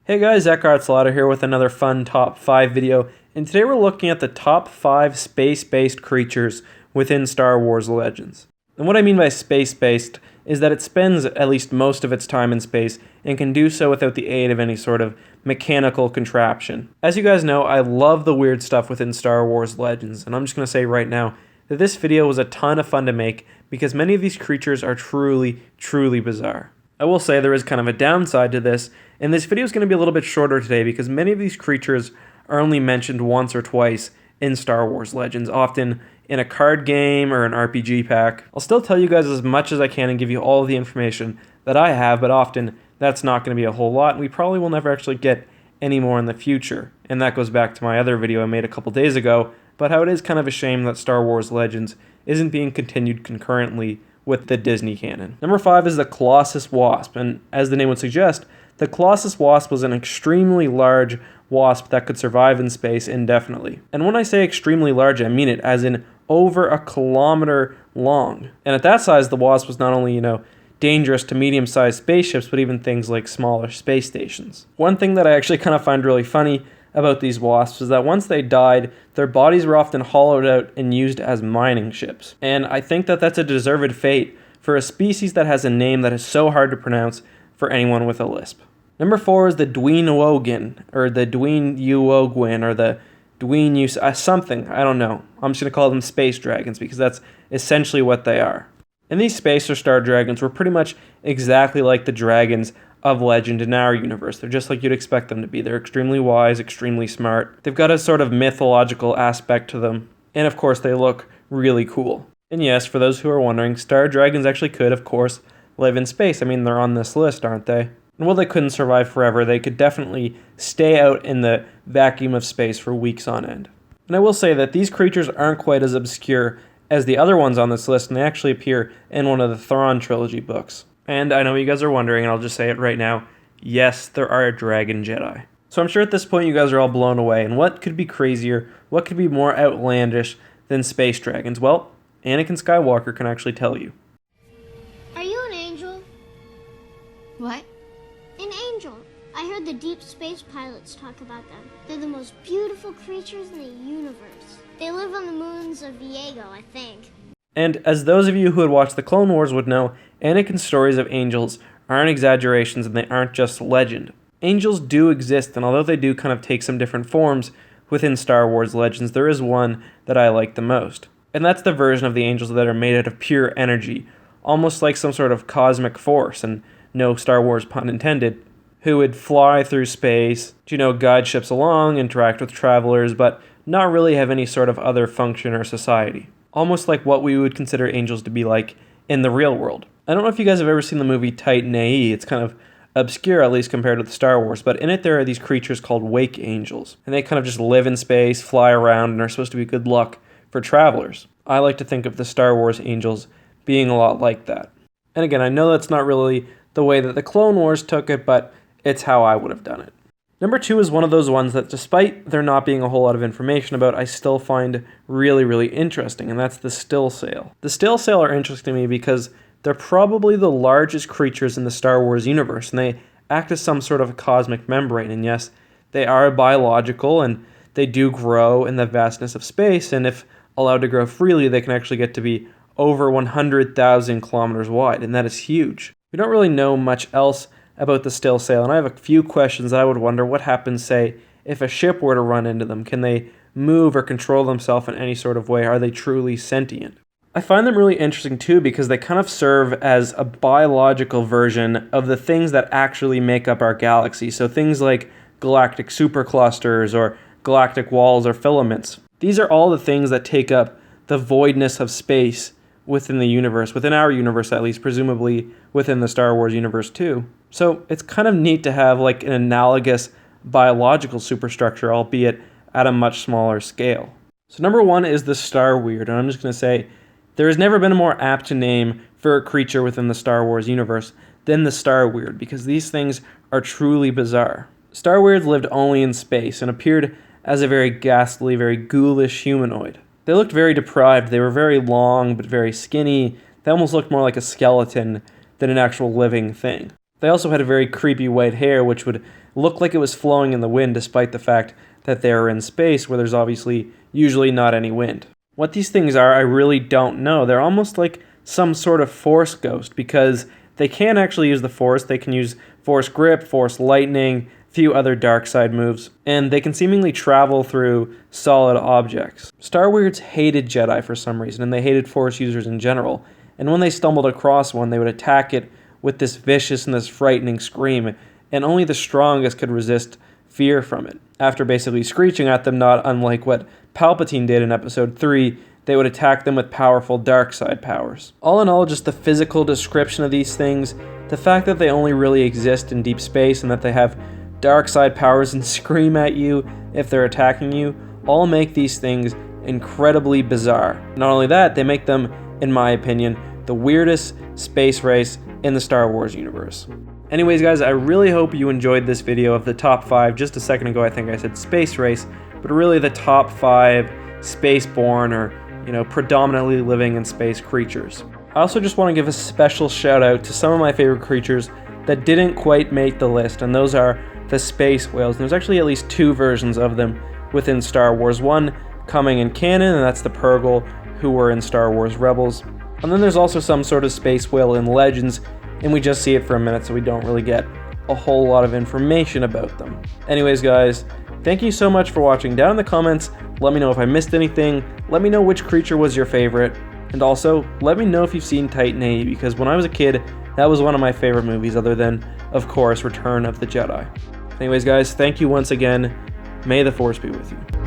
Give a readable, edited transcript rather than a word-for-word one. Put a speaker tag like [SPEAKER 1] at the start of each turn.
[SPEAKER 1] Hey guys, Eckartslaughter here with another fun top 5 video, and today we're looking at the top 5 space-based creatures within Star Wars Legends. And what I mean by space-based is that it spends at least most of its time in space and can do so without the aid of any sort of mechanical contraption. As you guys know, I love the weird stuff within Star Wars Legends, and I'm just going to say right now that this video was a ton of fun to make because many of these creatures are truly, truly bizarre. I will say there is kind of a downside to this, and this video is going to be a little bit shorter today because many of these creatures are only mentioned once or twice in Star Wars Legends, often in a card game or an RPG pack. I'll still tell you guys as much as I can and give you all of the information that I have, but often that's not going to be a whole lot, and we probably will never actually get any more in the future. And that goes back to my other video I made a couple days ago, but how it is kind of a shame that Star Wars Legends isn't being continued concurrently with the Disney canon. Number 5 is the Colossus Wasp, and as the name would suggest, the Colossus Wasp was an extremely large wasp that could survive in space indefinitely. And when I say extremely large, I mean it as in over 1 kilometer long. And at that size, the wasp was not only, dangerous to medium-sized spaceships, but even things like smaller space stations. One thing that I actually kind of find really funny about these wasps is that once they died, their bodies were often hollowed out and used as mining ships. And I think that that's a deserved fate for a species that has a name that is so hard to pronounce for anyone with a lisp. Number 4 is the Dween-Uogin, or the Dween-Uogwin, or the something, I don't know. I'm just going to call them space dragons because that's essentially what they are. And these space or star dragons were pretty much exactly like the dragons of legend in our universe. They're just like you'd expect them to be. They're extremely wise, extremely smart. They've got a sort of mythological aspect to them. And of course, they look really cool. And yes, for those who are wondering, star dragons actually could, of course, live in space. I mean, they're on this list, aren't they? And while they couldn't survive forever, they could definitely stay out in the vacuum of space for weeks on end. And I will say that these creatures aren't quite as obscure as the other ones on this list, and they actually appear in one of the Thrawn trilogy books. And I know you guys are wondering, and I'll just say it right now, yes, there are dragon Jedi. So I'm sure at this point you guys are all blown away, and what could be crazier, what could be more outlandish than space dragons? Well, Anakin Skywalker can actually tell you.
[SPEAKER 2] Are you an angel?
[SPEAKER 3] What?
[SPEAKER 2] An angel. I heard the deep space pilots talk about them. They're the most beautiful creatures in the universe. They live on the moons of Viego, I think.
[SPEAKER 1] And as those of you who had watched the Clone Wars would know, Anakin's stories of angels aren't exaggerations and they aren't just legend. Angels do exist, and although they do kind of take some different forms within Star Wars Legends, there is one that I like the most. And that's the version of the angels that are made out of pure energy, almost like some sort of cosmic force, and no Star Wars pun intended, who would fly through space, guide ships along, interact with travelers, but not really have any sort of other function or society. Almost like what we would consider angels to be like in the real world. I don't know if you guys have ever seen the movie Titan A.E. It's kind of obscure, at least compared to the Star Wars, but in it there are these creatures called wake angels. And they kind of just live in space, fly around, and are supposed to be good luck for travelers. I like to think of the Star Wars angels being a lot like that. And again, I know that's not really the way that the Clone Wars took it, but it's how I would have done it. Number 2 is one of those ones that, despite there not being a whole lot of information about, I still find really, really interesting, and that's the still sail. The still sail are interesting to me because they're probably the largest creatures in the Star Wars universe, and they act as some sort of cosmic membrane. And yes, they are biological, and they do grow in the vastness of space, and if allowed to grow freely, they can actually get to be over 100,000 kilometers wide, and that is huge. We don't really know much else about the still sail, and I have a few questions that I would wonder what happens, say, if a ship were to run into them. Can they move or control themselves in any sort of way? Are they truly sentient? I find them really interesting too because they kind of serve as a biological version of the things that actually make up our galaxy. So things like galactic superclusters or galactic walls or filaments. These are all the things that take up the voidness of space within the universe, within our universe at least, presumably within the Star Wars universe too. So it's kind of neat to have like an analogous biological superstructure, albeit at a much smaller scale. So number 1 is the Starweird, and I'm just going to say there has never been a more apt name for a creature within the Star Wars universe than the Starweird, because these things are truly bizarre. Starweirds lived only in space and appeared as a very ghastly, very ghoulish humanoid. They looked very deprived. They were very long but very skinny. They almost looked more like a skeleton than an actual living thing. They also had a very creepy white hair, which would looked like it was flowing in the wind despite the fact that they were in space where there's obviously usually not any wind. What these things are, I really don't know. They're almost like some sort of force ghost because they can actually use the force. They can use force grip, force lightning, a few other dark side moves, and they can seemingly travel through solid objects. Starweirds hated Jedi for some reason, and they hated force users in general. And when they stumbled across one, they would attack it with this vicious and this frightening scream, and only the strongest could resist fear from it. After basically screeching at them, not unlike what Palpatine did in Episode 3, they would attack them with powerful dark side powers. All in all, just the physical description of these things, the fact that they only really exist in deep space and that they have dark side powers and scream at you if they're attacking you, all make these things incredibly bizarre. Not only that, they make them, in my opinion, the weirdest space race in the Star Wars universe. Anyways guys, I really hope you enjoyed this video of the top 5. Just a second ago I think I said space race, but really the top 5 space-born or, predominantly living in space creatures. I also just want to give a special shout out to some of my favorite creatures that didn't quite make the list, and those are the space whales. And there's actually at least 2 versions of them within Star Wars. One coming in canon, and that's the Purrgil, who were in Star Wars Rebels. And then there's also some sort of space whale in Legends, and we just see it for a minute, so we don't really get a whole lot of information about them. Anyways guys, thank you so much for watching. Down in the comments, let me know if I missed anything, let me know which creature was your favorite, and also, let me know if you've seen Titan AE, because when I was a kid, that was one of my favorite movies, other than, of course, Return of the Jedi. Anyways guys, thank you once again. May the Force be with you.